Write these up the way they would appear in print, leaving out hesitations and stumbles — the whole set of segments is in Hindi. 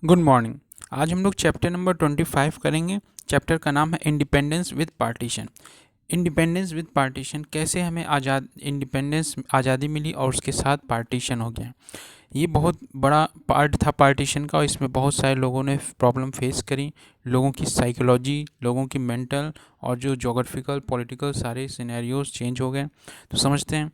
Good morning. आज हम लोग चैप्टर नंबर 25 करेंगे। चैप्टर का नाम है independence with partition. Independence with partition, कैसे हमें आज़ादी मिली और उसके साथ पार्टीशन हो गया। ये बहुत बड़ा पार्ट था पार्टीशन का, और इसमें बहुत सारे लोगों ने प्रॉब्लम फेस करी। लोगों की साइकोलॉजी, लोगों की मेंटल और जो जोग्राफिकल पॉलिटिकल सारे सिनेरियोज चेंज हो गए। तो समझते हैं।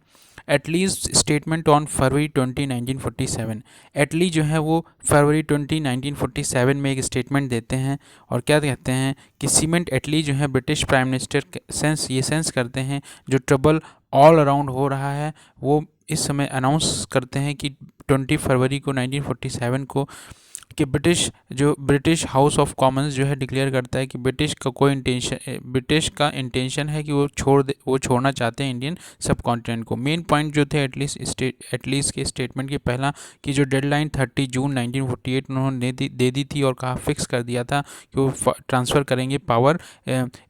एटलीस्ट स्टेटमेंट ऑन फरवरी 20 1947। एटली जो है वो फरवरी 20 1947 में एक स्टेटमेंट देते हैं, और क्या कहते हैं कि सीमेंट एटली जो है ब्रिटिश प्राइम मिनिस्टर सेंस करते हैं जो ट्रबल ऑल अराउंड हो रहा है, वो इस समय अनाउंस करते हैं कि 20 फरवरी को 1947 को कि ब्रिटिश हाउस ऑफ कॉमन्स जो है डिक्लेयर करता है कि ब्रिटिश का इंटेंशन है कि वो छोड़ना चाहते हैं इंडियन सब कॉन्टिनेंट को। मेन पॉइंट जो थे एटलीस्ट के स्टेटमेंट के पहला कि जो डेडलाइन 30 जून 1948 उन्होंने दे दी थी और कहा फिक्स कर दिया था कि वो ट्रांसफ़र करेंगे पावर,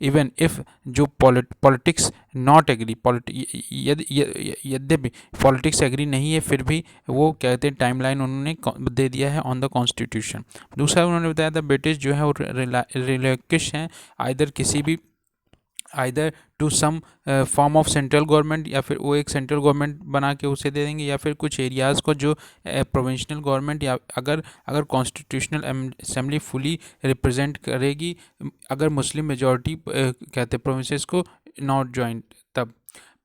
इवन इफ़ जो पॉलिटिक्स नॉट एग्री, यद्यपि पॉलिटिक्स एग्री नहीं है, फिर भी वो कहते हैं टाइमलाइन उन्होंने दे दिया है ऑन द कॉन्स्टिट्यूशन। दूसरा उन्होंने बताया था ब्रिटिश जो है वो रिलेक्श हैं either to some form of central government, या फिर वो एक सेंट्रल गवर्नमेंट बना के उसे दे देंगे, या फिर कुछ एरियाज़ को जो प्रोविंशनल गवर्नमेंट, या अगर कॉन्स्टिट्यूशनल असेंबली फुली रिप्रेजेंट करेगी, अगर मुस्लिम मेजॉरिटी कहते प्रोविंसेस को नॉट ज्वाइन, तब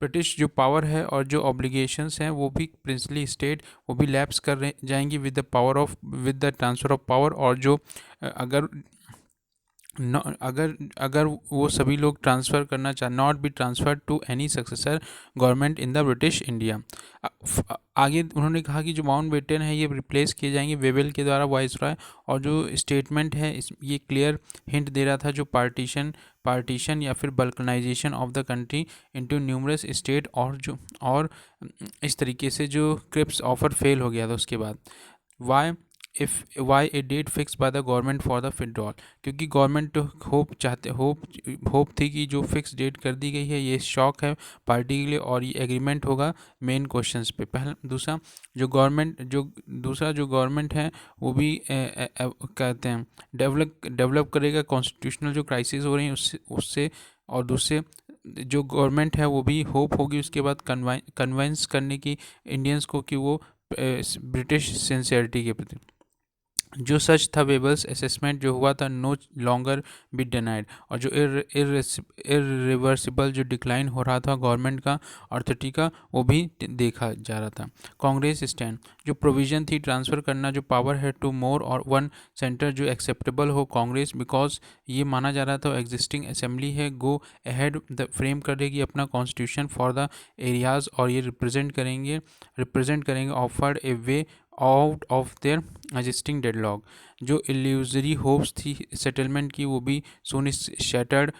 ब्रिटिश जो पावर है और जो ऑब्लिगेशंस हैं वो भी प्रिंसली स्टेट वो भी लैप्स कर जाएंगी with the transfer of power. और जो अगर अगर वो सभी लोग ट्रांसफ़र करना चाह not be transfer to any successor government in the British India. आगे उन्होंने कहा कि जो माउंटबेटन है ये रिप्लेस किए जाएंगे वेवेल के द्वारा वाइसरॉय। और जो स्टेटमेंट है ये क्लियर हिंट दे रहा था जो पार्टीशन या फिर vulcanisation of the country into numerous state, और इस तरीके से जो क्रिप्स ऑफर फेल हो गया था उसके बाद। Why why a date fix by the government for the withdrawal, क्योंकि गवर्नमेंट होप थी कि जो फिक्स डेट कर दी गई है ये शॉक है पार्टी के लिए, और ये एग्रीमेंट होगा मेन क्वेश्चंस पे। दूसरा जो गवर्नमेंट है वो भी कहते हैं डेवलप करेगा कॉन्स्टिट्यूशनल जो क्राइसिस हो रही है उससे। और दूसरे जो गवर्नमेंट है वो भी होप होगी उसके बाद कन्विंस करने की इंडियंस को कि वो ब्रिटिश सिंसियरिटी के प्रति। जो सच था वेबल्स असेसमेंट जो हुआ था नो लॉन्गर बी डिनाइड, और जो इरिवर्सिबल जो डिक्लाइन हो रहा था गवर्नमेंट का ऑथोरिटी का वो भी देखा जा रहा था। कांग्रेस स्टैंड, जो प्रोविज़न थी ट्रांसफ़र करना जो पावर है टू मोर और वन सेंटर जो एक्सेप्टेबल हो कांग्रेस, बिकॉज ये माना जा रहा था एग्जिस्टिंग असेंबली है गो अहेड द फ्रेम करेगी अपना कॉन्स्टिट्यूशन फॉर द एरियाज़, और ये रिप्रेजेंट करेंगे offered a way out of their existing deadlock. जो इल्यूजरी होप्स थी सेटलमेंट की वो भी soon shattered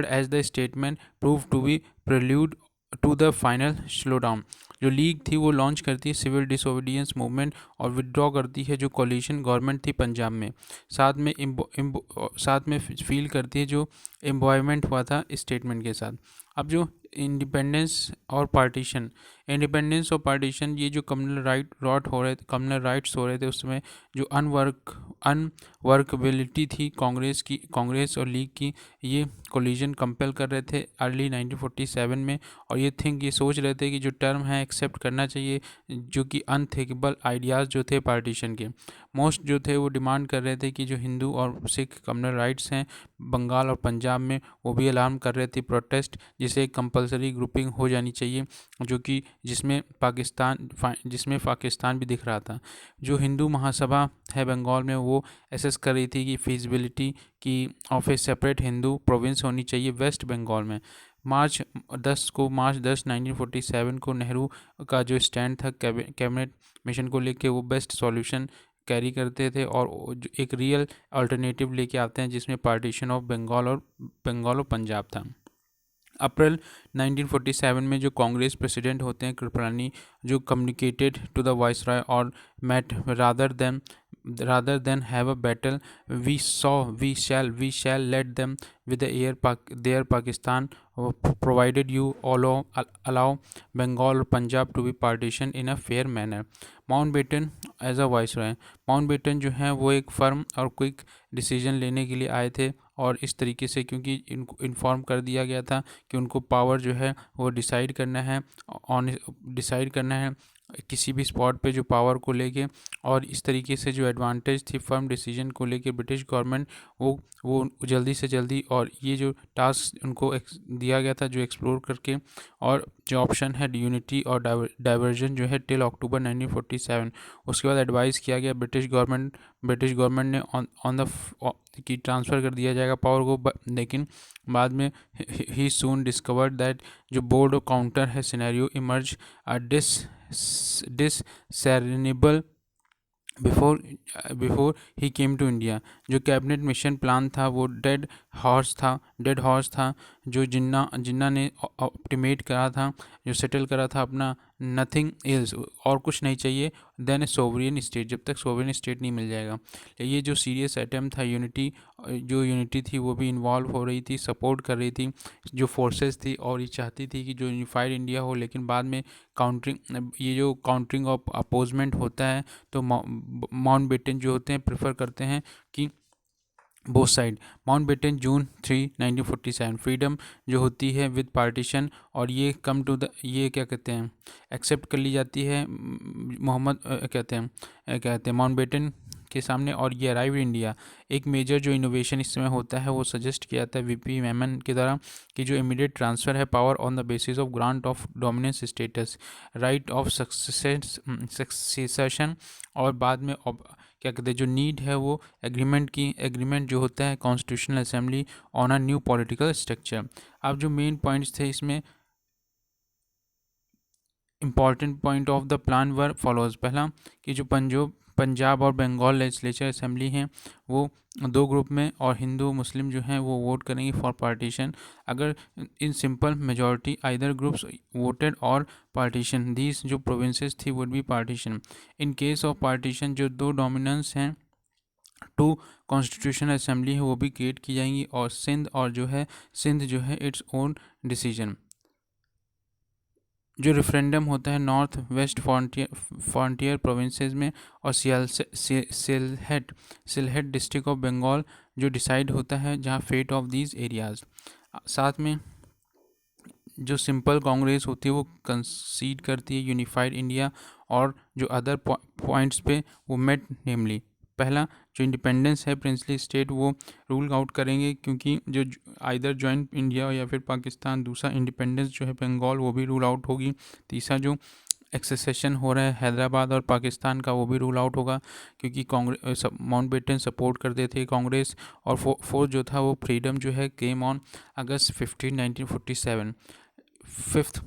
as the statement prove to be prelude to the final slow down. जो लीग थी वो लॉन्च करती है सिविल डिसोबीडियंस मूवमेंट और विदड्रॉ करती है जो कोलिशन गवर्नमेंट थी पंजाब में। साथ में फील करती है जो एम्बॉयमेंट हुआ था स्टेटमेंट के साथ। अब जो इंडिपेंडेंस और पार्टीशन ये जो कम्युनल राइट्स हो रहे थे उसमें जो अनवर्कबिलिटी थी कांग्रेस और लीग की, ये कोलिजन कंपेल कर रहे थे अर्ली 1947 में। और ये सोच रहे थे कि जो टर्म है एक्सेप्ट करना चाहिए, जो कि अनथिंकेबल आइडियाज़ जो थे पार्टीशन के। मोस्ट जो थे वो डिमांड कर रहे थे कि जो हिंदू और सिख कम्युनल राइट्स हैं बंगाल और पंजाब में वो भी अलार्म कर रहे थे प्रोटेस्ट, जिसे एक कंपलसरी ग्रुपिंग हो जानी चाहिए, जो कि जिसमें पाकिस्तान भी दिख रहा था। जो हिंदू महासभा है बंगाल में वो एसेस कर रही थी कि फिजिबिलिटी की of a separate Hindu province होनी चाहिए वेस्ट बंगाल में। मार्च 10 1947 को नेहरू का जो स्टैंड था कैबिनेट मिशन को लेके वो बेस्ट सॉल्यूशन कैरी करते थे, और एक रियल अल्टरनेटिव लेके आते हैं जिसमें पार्टीशन ऑफ बंगाल और पंजाब था। अप्रैल 1947 में जो कांग्रेस प्रेसिडेंट होते हैं कृपलानी, जो कम्युनिकेटेड टू द वाइसरॉय और met rather than have a battle we shall let them with the their Pakistan provided you allow Bengal or Punjab to be partitioned in a fair manner. Mountbatten as a viceroy. Mountbatten जो है वो एक फर्म और क्विक डिसीजन लेने के लिए आए थे, और इस तरीके से क्योंकि इनको इन्फॉर्म कर दिया गया था कि उनको पावर जो है वो डिसाइड करना है किसी भी स्पॉट पे जो पावर को लेके, और इस तरीके से जो एडवांटेज थी फर्म डिसीजन को लेके ब्रिटिश गवर्नमेंट वो जल्दी से जल्दी, और ये जो टास्क उनको दिया गया था जो एक्सप्लोर करके, और जो ऑप्शन है यूनिटी और डाइवर्जन जो है टिल अक्टूबर 1947, उसके बाद एडवाइस किया गया ब्रिटिश गवर्नमेंट ने ऑन द कि ट्रांसफ़र कर दिया जाएगा पावर को, लेकिन बाद में ही सून डिस्कवर्ड दैट जो बोर्ड ऑफ काउंटर है scenario emerge discernible before he came to India. जो कैबिनेट मिशन प्लान था वो डेड हॉर्स था जो जिन्ना ने ऑप्टिमेट करा था, जो सेटल करा था अपना नथिंग एल्स, और कुछ नहीं चाहिए देन ए सोवरियन स्टेट, जब तक सोवरियन स्टेट नहीं मिल जाएगा। ये जो सीरियस अटैम्प्ट था यूनिटी थी वो भी इन्वॉल्व हो रही थी, सपोर्ट कर रही थी जो फोर्सेस थी, और ये चाहती थी कि जो यूनिफाइड इंडिया हो, लेकिन बाद में काउंटरिंग ऑफ अपोजमेंट होता है तो माउंटबेटन जो होते हैं प्रेफर करते हैं कि बोथ साइड। माउंटबेटन जून 3 1947 फ्रीडम जो होती है विद पार्टीशन, और ये क्या कहते हैं एक्सेप्ट कर ली जाती है मोहम्मद कहते हैं माउंटबेटन के सामने, और ये अराइव इंडिया। एक मेजर जो इनोवेशन इस समय होता है वो सजेस्ट किया जाता है वीपी मेमन के द्वारा कि जो इमीडिएट ट्रांसफ़र है power on the basis of grant of dominance status, right of succession, और बाद में क्या कहते हैं जो नीड है वो एग्रीमेंट जो होता है constitutional assembly on a new political structure. अब जो मेन पॉइंट्स थे इसमें important point of the plan were follows. पहला कि जो पंजाब और बंगाल लेजिस्लेचर असेंबली हैं वो दो ग्रुप में, और हिंदू मुस्लिम जो हैं वो वोट करेंगे फॉर पार्टीशन। अगर in simple majority either groups voted और पार्टीशन दीज जो प्रोविंसेस थी would be partition. In case of partition जो दो डोमिनेंस हैं टू कॉन्स्टिट्यूशनल असेंबली है वो भी क्रिएट की जाएंगी, और सिंध जो है इट्स ओन डिसीजन। जो रेफरेंडम होता है नॉर्थ वेस्ट फ्रंटियर प्रोविंसेस में, और सिलहेट डिस्ट्रिक्ट ऑफ बंगाल जो डिसाइड होता है जहाँ फेट ऑफ दीज एरियाज़। साथ में जो सिंपल कांग्रेस होती है वो कंसीड करती है यूनिफाइड इंडिया, और जो अदर पॉइंट्स पे वो मेट नेमली। पहला जो इंडिपेंडेंस है प्रिंसली स्टेट वो रूल आउट करेंगे क्योंकि जो आइदर जॉइंट इंडिया या फिर पाकिस्तान। दूसरा इंडिपेंडेंस जो है बंगाल वो भी रूल आउट होगी। तीसरा जो एक्सेसेशन हो रहा है हैदराबाद और पाकिस्तान का वो भी रूल आउट होगा क्योंकि कांग्रेस माउंटबेटन सपोर्ट करते थे कांग्रेस। और फोर्थ जो था वो फ्रीडम जो है केम ऑन अगस्त 15 1947। फिफ्थ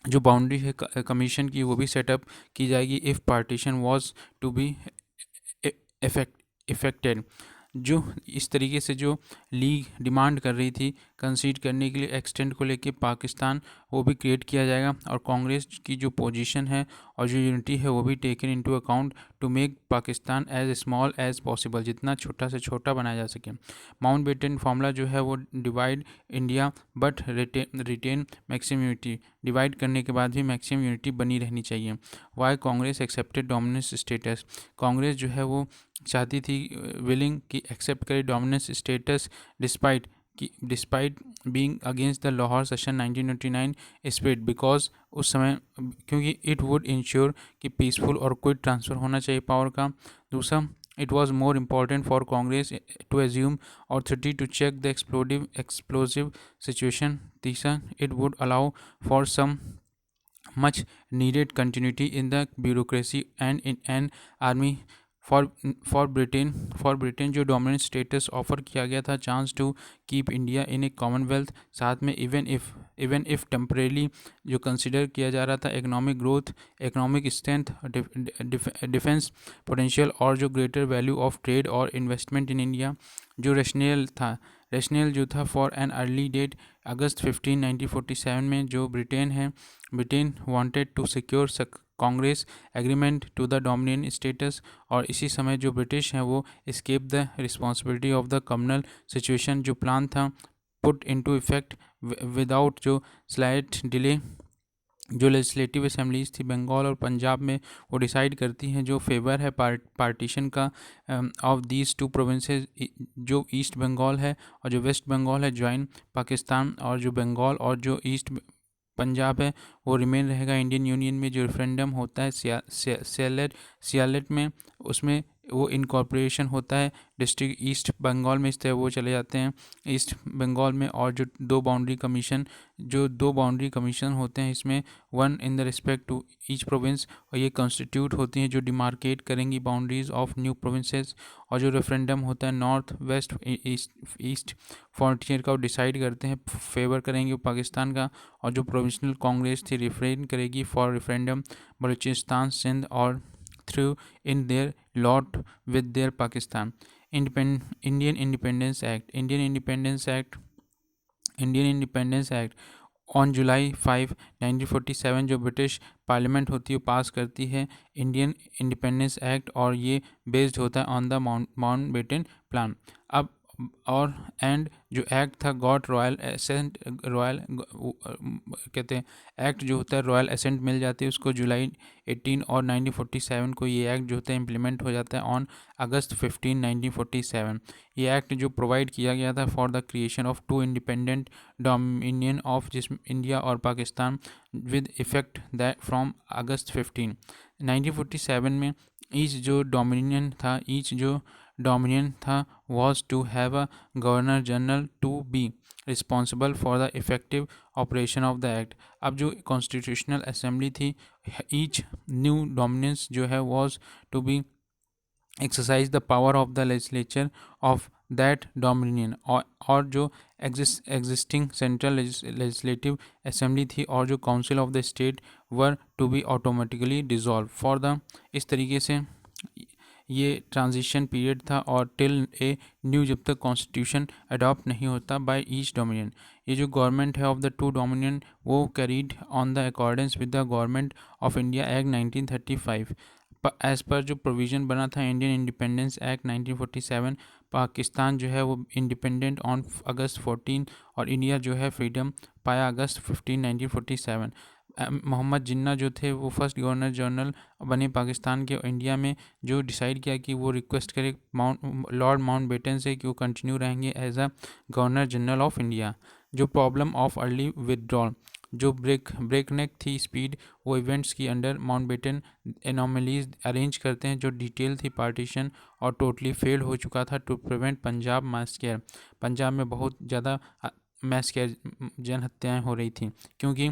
जो बाउंड्री है कमीशन की वो भी सेटअप की जाएगी if partition was to be effected. जो इस तरीके से जो लीग डिमांड कर रही थी कंसीड करने के लिए एक्सटेंड को लेके पाकिस्तान वो भी क्रिएट किया जाएगा, और कांग्रेस की जो पोजीशन है और जो यूनिटी है वो भी taken into account to make Pakistan as small as possible, जितना छोटा से छोटा बनाया जा सके। माउंटबेटन फार्मूला जो है वो divide India but retain maximum unity, divide करने के बाद भी मैक्सिमम यूनिटी बनी रहनी चाहिए। Why Congress accepted dominance status, Congress जो है वो चाहती थी विलिंग कि एक्सेप्ट करे dominance status despite being against the Lahore session 1999 spirit, because उस समय क्योंकि इट वुड इंश्योर कि पीसफुल और क्विक ट्रांसफ़र होना चाहिए पावर का। दूसरा it was more important for Congress to assume authority to check the explosive situation. तीसरा it would allow for some much needed continuity in the bureaucracy and in an army for Britain जो डोमिनेंट स्टेटस ऑफर किया गया था chance to keep India in a Commonwealth. साथ में इवन इफ टेम्परेली जो कंसिडर किया जा रहा था economic growth, economic strength, defence potential और जो ग्रेटर वैल्यू ऑफ ट्रेड और इन्वेस्टमेंट इन इंडिया। जो रेशनल जो था for an early date August 15 1947 में जो Britain wanted to secure Congress agreement to the dominion status, और इसी समय जो ब्रिटिश हैं वो escape the responsibility of the communal situation. जो प्लान था पुट इनटू इफेक्ट विदाउट जो स्लाइट डिले जो लेजिस्लेटिव असेंबलीज थी बंगाल और पंजाब में, वो डिसाइड करती हैं जो फेवर है पार्टीशन का ऑफ दीज टू प्रोविंसेस, जो ईस्ट बंगाल है और जो वेस्ट बंगाल है ज्वाइन पाकिस्तान, और जो बंगाल और जो ईस्ट पंजाब है वो रिमेन रहेगा इंडियन यूनियन में। जो रेफरेंडम होता है सियालेट में, उसमें वो इनकॉर्पोरेशन होता है डिस्ट्रिक्ट ईस्ट बंगाल में, इस तरह वो चले जाते हैं ईस्ट बंगाल में। और जो दो बाउंड्री कमीशन होते हैं इसमें, one in the respect to each province, और ये कॉन्स्टिट्यूट होती हैं जो डिमार्केट करेंगी बाउंड्रीज ऑफ न्यू प्रोविंसेस। और जो रेफरेंडम होता है नॉर्थ वेस्ट ईस्ट फ्रंटियर का, वो डिसाइड करते हैं, फेवर करेंगे पाकिस्तान का। और जो प्रोविंशनल कांग्रेस थी रिफ्रेन करेगी फॉर रेफरेंडम बलूचिस्तान सिंध और through in their lot with their Pakistan. Indian independence act on July 5 1947 जो ब्रिटिश पार्लियामेंट होती है वो पास करती है इंडियन इंडिपेंडेंस एक्ट, और ये बेस्ड होता है ऑन द माउंटबेटन प्लान। अब और एंड जो एक्ट था गॉट रॉयल एसेंट, रॉयल कहते हैं एक्ट जो होता है रॉयल एसेंट मिल जाती है उसको जुलाई 18 और 1947 को ये एक्ट जो होता है इम्प्लीमेंट हो जाता है ऑन अगस्त 15 1947। ये एक्ट जो प्रोवाइड किया गया था for the creation of two independent dominion of जिसमें इंडिया और Pakistan with effect that from August 15 1947 में। ईच जो डोमिनियन था was to have a governor general to be responsible for the effective operation of the act। अब जो कॉन्स्टिट्यूशनल असेंबली थी, ईच न्यू डोमिनेंस जो है was to be exercise the power of the legislature of that dominion, और जो एग्जिस्टिंग सेंट्रल लेजिस्लेटिव असेंबली थी और जो council of the state were to be automatically dissolve for the, इस तरीके से ये ट्रांजिशन पीरियड था और टिल ए न्यू, जब तक कॉन्स्टिट्यूशन अडॉप्ट नहीं होता बाय ईच डोमिनियन। ये जो गवर्नमेंट है ऑफ द टू डोमिनियन वो carried on the accordance with the government of India act 1935। As per जो प्रोविज़न बना था इंडियन इंडिपेंडेंस एक्ट 1947, पाकिस्तान जो है वो इंडिपेंडेंट ऑन अगस्त 14 और इंडिया जो है फ्रीडम पाया अगस्त 15 1947। मोहम्मद जिन्ना जो थे वो फर्स्ट गवर्नर जनरल बने पाकिस्तान के, इंडिया में जो डिसाइड किया कि वो रिक्वेस्ट करे लॉर्ड माउंटबेटन से कि वो कंटिन्यू रहेंगे as a governor general of India. जो प्रॉब्लम ऑफ अर्ली विदड्रॉल, जो ब्रेकनेक थी स्पीड, वो इवेंट्स की अंडर माउंटबेटन एनोमलीज अरेंज करते हैं जो डिटेल थी पार्टीशन और टोटली फेल हो चुका था टू प्रिवेंट पंजाब मैसकेयर। पंजाब में बहुत ज़्यादा मैसकेयर जन हत्याएँ हो रही थी क्योंकि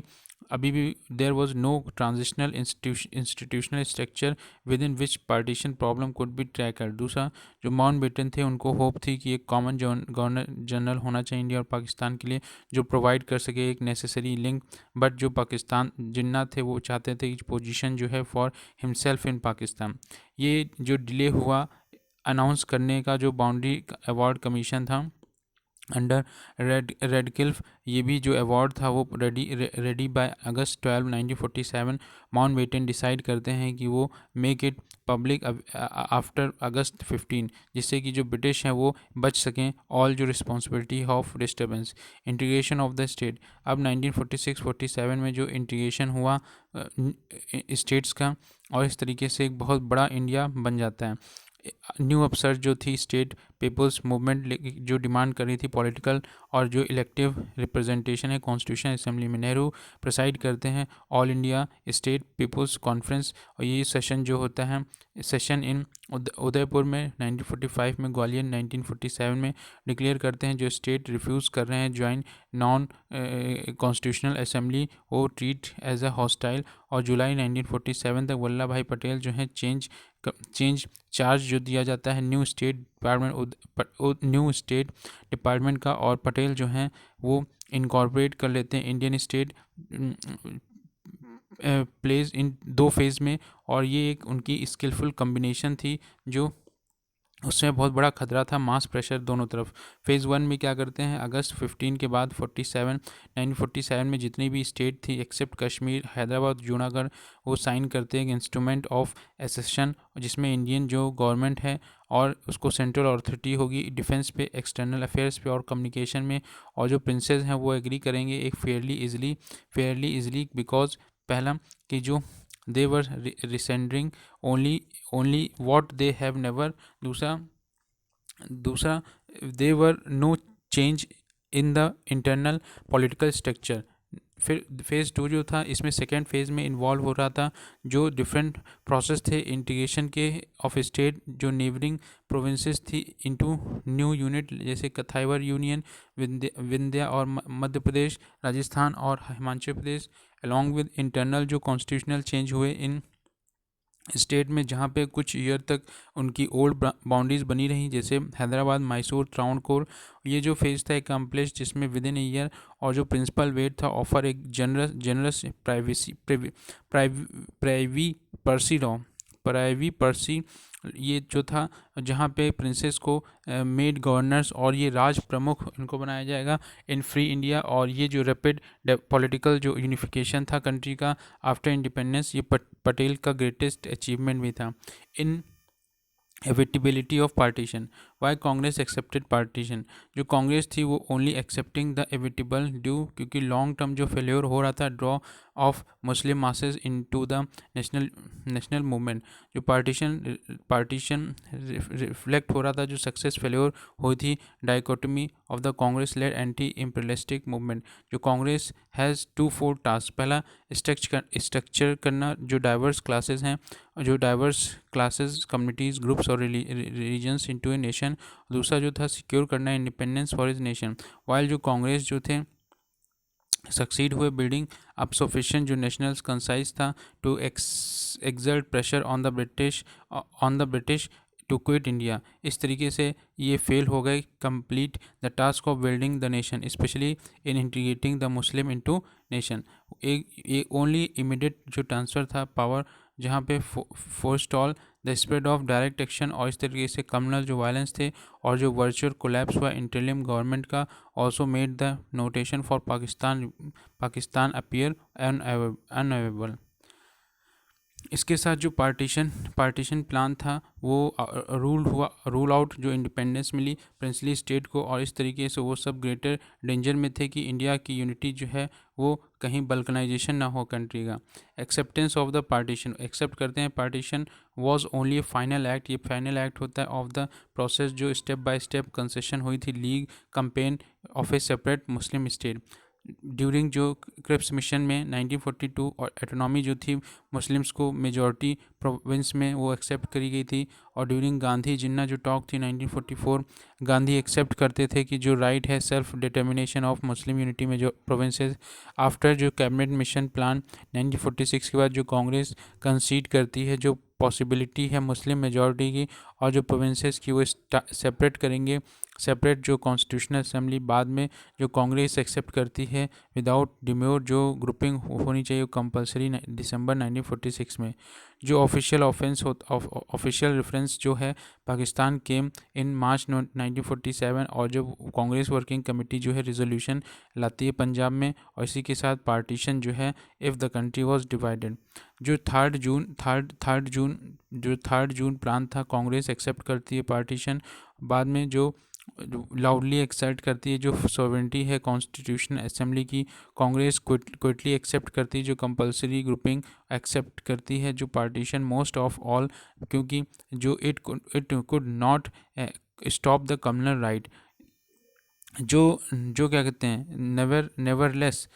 अभी भी there was no transitional institutional structure within which partition problem could be tractable. दूसरा, जो माउंटबेटन थे उनको होप थी कि एक कॉमन गवर्नर जनरल होना चाहिए इंडिया और पाकिस्तान के लिए जो प्रोवाइड कर सके एक नेसेसरी लिंक, बट जो पाकिस्तान जिन्ना थे वो चाहते थे कि पोजीशन जो है फॉर हिमसेल्फ इन पाकिस्तान। ये जो डिले हुआ अनाउंस करने का, जो बाउंड्री अवार्ड कमीशन था अंडर रेडक्लिफ, ये भी जो अवार्ड था वो रेडी बाय अगस्त 12 1947। माउंटबेटन डिसाइड करते हैं कि वो मेक इट पब्लिक आफ्टर अगस्त 15, जिससे कि जो ब्रिटिश हैं वो बच सकें ऑल जो responsibility of disturbance. Integration of the state, अब 1946-47 में जो इंटीग्रेशन हुआ स्टेट्स का, और इस तरीके से एक बहुत बड़ा इंडिया बन जाता है। न्यू अपसर्ज जो थी स्टेट पीपल्स मूवमेंट जो डिमांड कर रही थी पॉलिटिकल और जो इलेक्टिव रिप्रेजेंटेशन है कॉन्स्टिट्यूशन असेंबली में, नेहरू प्रेसाइड करते हैं all India state peoples conference, और ये सेशन जो होता है सेशन इन उदयपुर में 1945 में, ग्वालियर 1947 में डिक्लेयर करते हैं। जो स्टेट रिफ्यूज़ कर रहे हैं ज्वाइन नॉन कॉन्स्टिट्यूशनल असेंबली वो ट्रीट एज अ हॉस्टाइल, और जुलाई 1947 तक वल्लभ भाई पटेल जो हैं चेंज चार्ज जो दिया जाता है न्यू स्टेट डिपार्टमेंट का, और पटेल जो हैं वो इनकॉर्पोरेट कर लेते हैं Indian state place in 2 phase में। और ये एक उनकी स्किलफुल कम्बिनेशन थी जो उसमें बहुत बड़ा खतरा था मास प्रेशर दोनों तरफ। फेज़ 1 में क्या करते हैं अगस्त 15 के बाद 1947 में जितनी भी स्टेट थी एक्सेप्ट कश्मीर, हैदराबाद, जूनागढ़, वो साइन करते हैं इंस्ट्रूमेंट ऑफ एसेशन, जिसमें इंडियन जो गवर्नमेंट है और उसको सेंट्रल अथॉरिटी होगी डिफेंस पे, एक्सटर्नल अफेयर्स पे और कम्युनिकेशन में, और जो प्रिंसेस हैं वो एग्री करेंगे एक फेयरली इजली बिकॉज पहला कि जो they were surrendering only only what they have never, दूसरा दूसरा they were no change in the internal political structure. फिर फेज़ 2 जो था, इसमें सेकेंड फेज़ में इन्वॉल्व हो रहा था जो डिफरेंट प्रोसेस थे इंटीग्रेशन के ऑफ स्टेट, जो नेबरिंग प्रोविंसेस थी इनटू न्यू यूनिट, जैसे कथाईवर यूनियन, विंध्या और मध्य प्रदेश, राजस्थान और Himachal Pradesh, along with internal जो कॉन्स्टिट्यूशनल चेंज हुए इन स्टेट में, जहाँ पे कुछ ईयर तक उनकी ओल्ड बाउंड्रीज बनी रही, जैसे हैदराबाद, मैसूर, त्रावणकोर। ये जो फेज था एकम्प्लिश, जिसमें विद इन ईयर, और जो प्रिंसिपल वेट था ऑफर एक जनरस प्राइवी पर्सी, ये जो था जहाँ पे प्रिंसेस को मेड गवर्नर्स और ये राज प्रमुख इनको बनाया जाएगा इन फ्री इंडिया। और ये जो रैपिड पॉलिटिकल जो यूनिफिकेशन था कंट्री का आफ्टर इंडिपेंडेंस, ये पटेल का ग्रेटेस्ट अचीवमेंट भी था। Inevitability of partition, why Congress accepted partition, जो कांग्रेस थी वो only accepting the evitable due, क्योंकि लॉन्ग टर्म जो फेल्योर हो रहा था draw of Muslim masses into the national movement, जो पार्टीशन रिफ्लेक्ट हो रहा था, जो सक्सेस फेल्योर हुई थी dichotomy of the Congress led anti imperialistic movement. जो कांग्रेस हैज़ 2-4 टास्क, पहला स्ट्रक्चर करना जो डाइवर्स क्लासेस हैं, जो डाइवर्स क्लासेस, कम्युनिटीज़, ग्रुप्स और रिलीजन्स इनटू ए नेशन। दूसरा जो था सिक्योर करना independence for is nation. While जो कांग्रेस जो थे सक्सीड हुए बिल्डिंग अप सफिशिएंट जो नेशनल कंसाइज था to exert pressure on the British to quit India. इस तरीके से ये फेल हो गए complete the task of building the nation, specially in integrating the Muslim into nation. एक ओनली इमीडिएट जो ट्रांसफ़र था पावर, जहाँ पे forestall the spread of direct action, और इस तरीके से कम्युनल जो वायलेंस थे और जो वर्चुअल कोलैप्स हुआ इंटरिम गवर्नमेंट का, also made the notation for Pakistan appear unavailable. इसके साथ जो पार्टीशन प्लान था वो रूल आउट जो इंडिपेंडेंस मिली प्रिंसली स्टेट को, और इस तरीके से वो सब ग्रेटर डेंजर में थे कि इंडिया की यूनिटी जो है वो कहीं बल्कनाइजेशन ना हो कंट्री का। Acceptance of the partition, accept करते हैं partition was only a final act, ये फाइनल एक्ट होता है ऑफ द प्रोसेस जो स्टेप बाय स्टेप कंसेशन हुई थी league campaign of a separate Muslim state. During जो क्रिप्स मिशन में 1942 और एटोनॉमी जो थी मुस्लिम्स को मेजॉरिटी प्रोविंस में वो एक्सेप्ट करी गई थी। और ड्यूरिंग गांधी जिन्ना जो टॉक थी 1944, गांधी एक्सेप्ट करते थे कि जो राइट है self determination of Muslim unity में जो प्रोविंसेस। आफ्टर जो कैबिनेट मिशन प्लान 1946 के बाद जो कांग्रेस कंसीड करती है जो पॉसिबिलिटी है मुस्लिम मेजॉरिटी की और जो प्रोविंसेस की, वो सेपरेट करेंगे, सेपरेट जो कॉन्स्टिट्यूशनल असेंबली। बाद में जो कांग्रेस एक्सेप्ट करती है विदाउट डिम्योर जो ग्रुपिंग होनी चाहिए कंपलसरी दिसंबर 1946 में। जो ऑफिशियल रेफरेंस जो है पाकिस्तान केम इन मार्च 1947, और जो कांग्रेस वर्किंग कमेटी जो है रिजोल्यूशन लाती है पंजाब में, और इसी के साथ पार्टीशन जो है if the country was divided. जो थर्ड जून प्लान था, कांग्रेस एक्सेप्ट करती है पार्टीशन। बाद में जो लाउडली एक्सेप्ट करती है जो सॉवरेंटी है कॉन्स्टिट्यूशन असेंबली की, कांग्रेस क्विकली एक्सेप्ट करती है जो कंपलसरी ग्रुपिंग एक्सेप्ट करती है जो पार्टीशन मोस्ट ऑफ ऑल, क्योंकि जो it could not stop the communal right. जो क्या कहते हैं नेवरदलेस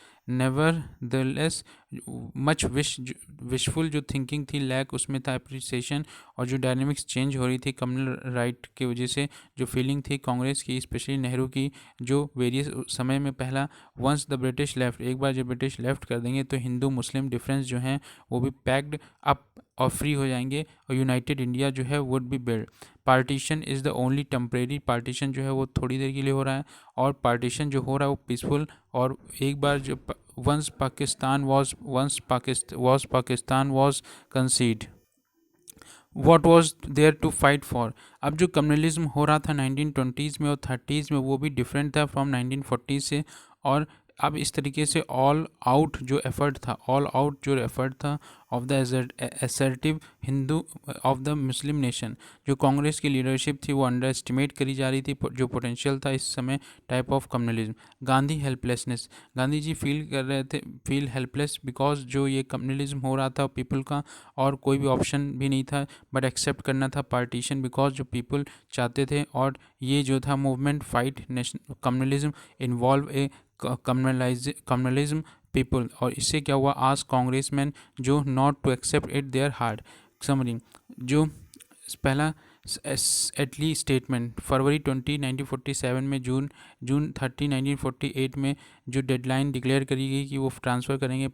मच विशफुल जो थिंकिंग थी लैक उसमें था अप्रिसिएशन, और जो डायनेमिक्स चेंज हो रही थी कम्युनल राइट की वजह से, जो फीलिंग थी कांग्रेस की स्पेशली नेहरू की, जो वेरियस समय में पहला वंस द ब्रिटिश लेफ्ट, एक बार जब ब्रिटिश लेफ्ट कर देंगे तो हिंदू मुस्लिम डिफरेंस जो हैं वो भी पैक्ड अप और फ्री हो जाएंगे और यूनाइटेड इंडिया जो है would be build. Partition is the only temporary, partition जो है वो थोड़ी देर के लिए हो रहा है, और पार्टीशन जो हो रहा है वो पीसफुल। और एक बार जो once Pakistan was concede, what was there to fight for. अब जो कम्युनलिज्म हो रहा था 1920s में और 30s में वो भी डिफरेंट था फ्रॉम 1940 से, और अब इस तरीके से ऑल आउट जो एफर्ट था of the assertive Hindu of the Muslim nation, जो कांग्रेस की लीडरशिप थी वो अंडर एस्टिमेट करी जा रही थी जो पोटेंशियल था इस समय type of communalism. Gandhi helplessness, Gandhi ji feel helpless because जो ये कम्युनलिज्म हो रहा था पीपल का, और कोई भी ऑप्शन भी नहीं था बट एक्सेप्ट करना था पार्टीशन, बिकॉज जो पीपल चाहते थे। और ये जो था movement fight nation communalism involve a communalism people, और इससे क्या हुआ आज कांग्रेसमैन जो not to accept it their hard summary. जो पहला एटली स्टेटमेंट फरवरी 20 1947 में, जून 30 1948 में जो डेडलाइन डिक्लेयर करी गई कि वो ट्रांसफ़र करेंगे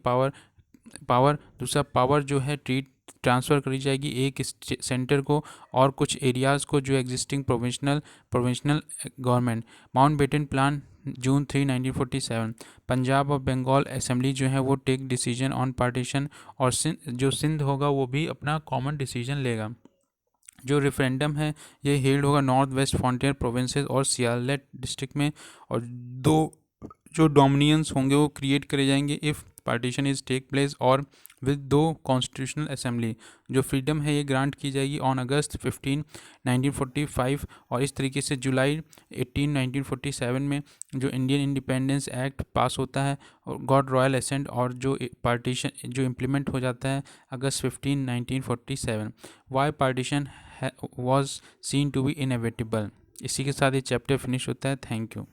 पावर दूसरा पावर जो है ट्रांसफ़र करी जाएगी एक सेंटर को और कुछ एरियाज़ को जो existing provincial government. Mountbatten plan June 3 1947। Punjab और बंगाल असेंबली जो है वो टेक डिसीजन ऑन पार्टीशन, और जो सिंध होगा वो भी अपना कॉमन डिसीजन लेगा। जो रेफरेंडम है ये हेल्ड होगा नॉर्थ वेस्ट फ्रंटियर प्रोविंसेस और सियालेट डिस्ट्रिक्ट में, और दो जो डोमिनियंस होंगे वो क्रिएट करे जाएंगे if partition is take place, और विद दो कॉन्स्टिट्यूशनल असेंबली। जो फ्रीडम है ये ग्रांट की जाएगी ऑन अगस्त 15 1945, और इस तरीके से जुलाई 18 1947 में जो इंडियन इंडिपेंडेंस एक्ट पास होता है और गॉड रॉयल एसेंट, और जो पार्टीशन जो इम्प्लीमेंट हो जाता है अगस्त 15 1947। Why partition was seen to be inevitable. इसी के साथ ये चैप्टर फिनिश होता है। Thank you.